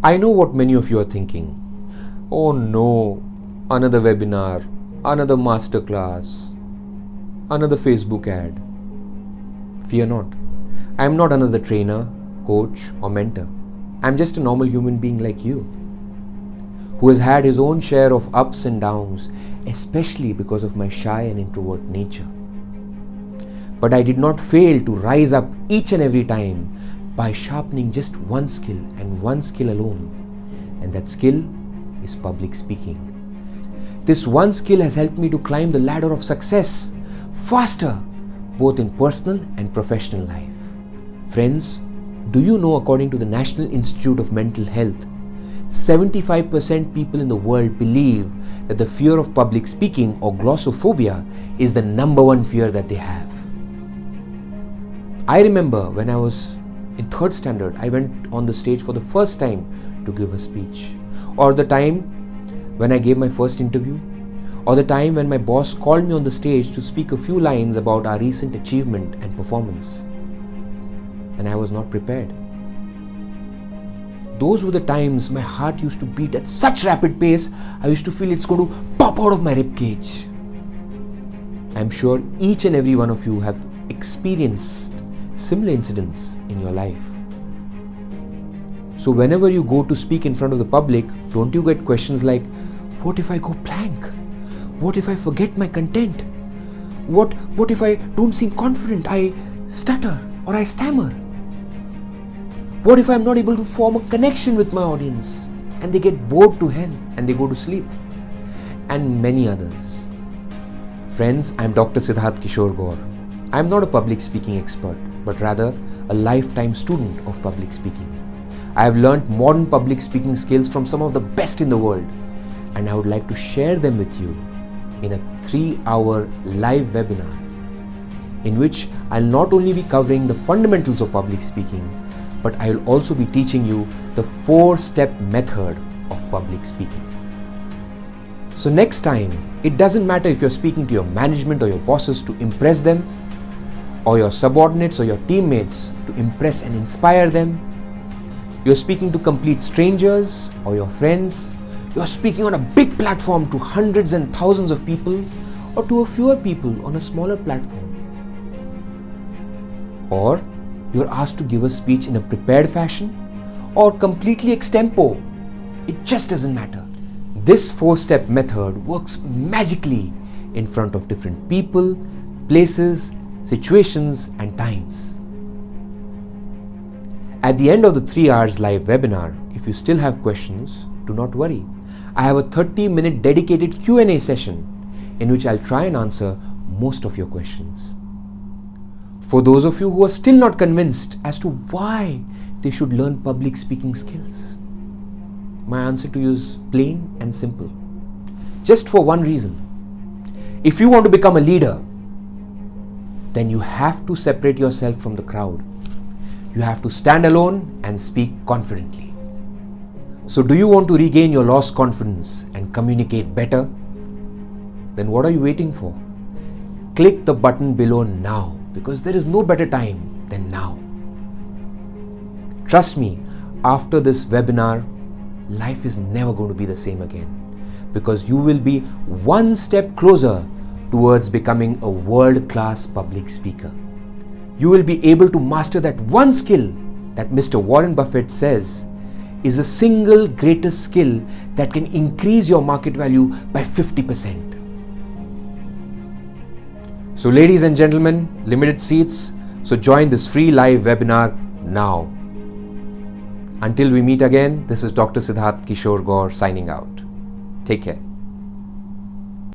I know what many of you are thinking. Oh no, another webinar, another masterclass, another Facebook ad. Fear not. I am not another trainer, coach, or mentor. I am just a normal human being like you, who has had his own share of ups and downs, especially because of my shy and introvert nature. But I did not fail to rise up each and every time by sharpening just one skill and one skill alone, and that skill is public speaking. This one skill has helped me to climb the ladder of success faster, both in personal and professional life. Friends, do you know, according to the National Institute of Mental Health, 75% people in the world believe that the fear of public speaking or glossophobia is the number one fear that they have. I remember when I was in 3rd standard, I went on the stage for the first time to give a speech. Or the time when I gave my first interview. Or the time when my boss called me on the stage to speak a few lines about our recent achievement and performance. And I was not prepared. Those were the times my heart used to beat at such rapid pace, I used to feel it's going to pop out of my ribcage. I'm sure each and every one of you have experienced similar incidents in your life. So whenever you go to speak in front of the public, don't you get questions like, what if I go blank? What if I forget my content? What if I don't seem confident? I stutter or I stammer? What if I'm not able to form a connection with my audience and they get bored to hell and they go to sleep? And many others. Friends, I'm Dr. Siddharth Kishore Gaur. I'm not a public speaking expert, but rather a lifetime student of public speaking. I have learned modern public speaking skills from some of the best in the world, and I would like to share them with you in a 3-hour live webinar in which I'll not only be covering the fundamentals of public speaking, but I'll also be teaching you the 4-step method of public speaking. So next time, it doesn't matter if you're speaking to your management or your bosses to impress them, or your subordinates or your teammates to impress and inspire them. You're speaking to complete strangers or your friends. You're speaking on a big platform to hundreds and thousands of people, or to a fewer people on a smaller platform. Or you're asked to give a speech in a prepared fashion or completely extempo. It just doesn't matter. This 4-step method works magically in front of different people, places, situations and times. At the end of the 3 hours live webinar, if you still have questions, do not worry. I have a 30-minute dedicated Q&A session in which I'll try and answer most of your questions. For those of you who are still not convinced as to why they should learn public speaking skills, my answer to you is plain and simple. Just for one reason. If you want to become a leader, then you have to separate yourself from the crowd. You have to stand alone and speak confidently. So do you want to regain your lost confidence and communicate better? Then what are you waiting for? Click the button below now, because there is no better time than now. Trust me, after this webinar, life is never going to be the same again, because you will be one step closer towards becoming a world-class public speaker. You will be able to master that one skill that Mr. Warren Buffett says is the single greatest skill that can increase your market value by 50%. So ladies and gentlemen, limited seats, so join this free live webinar now. Until we meet again, this is Dr. Siddharth Kishore Gaur signing out. Take care.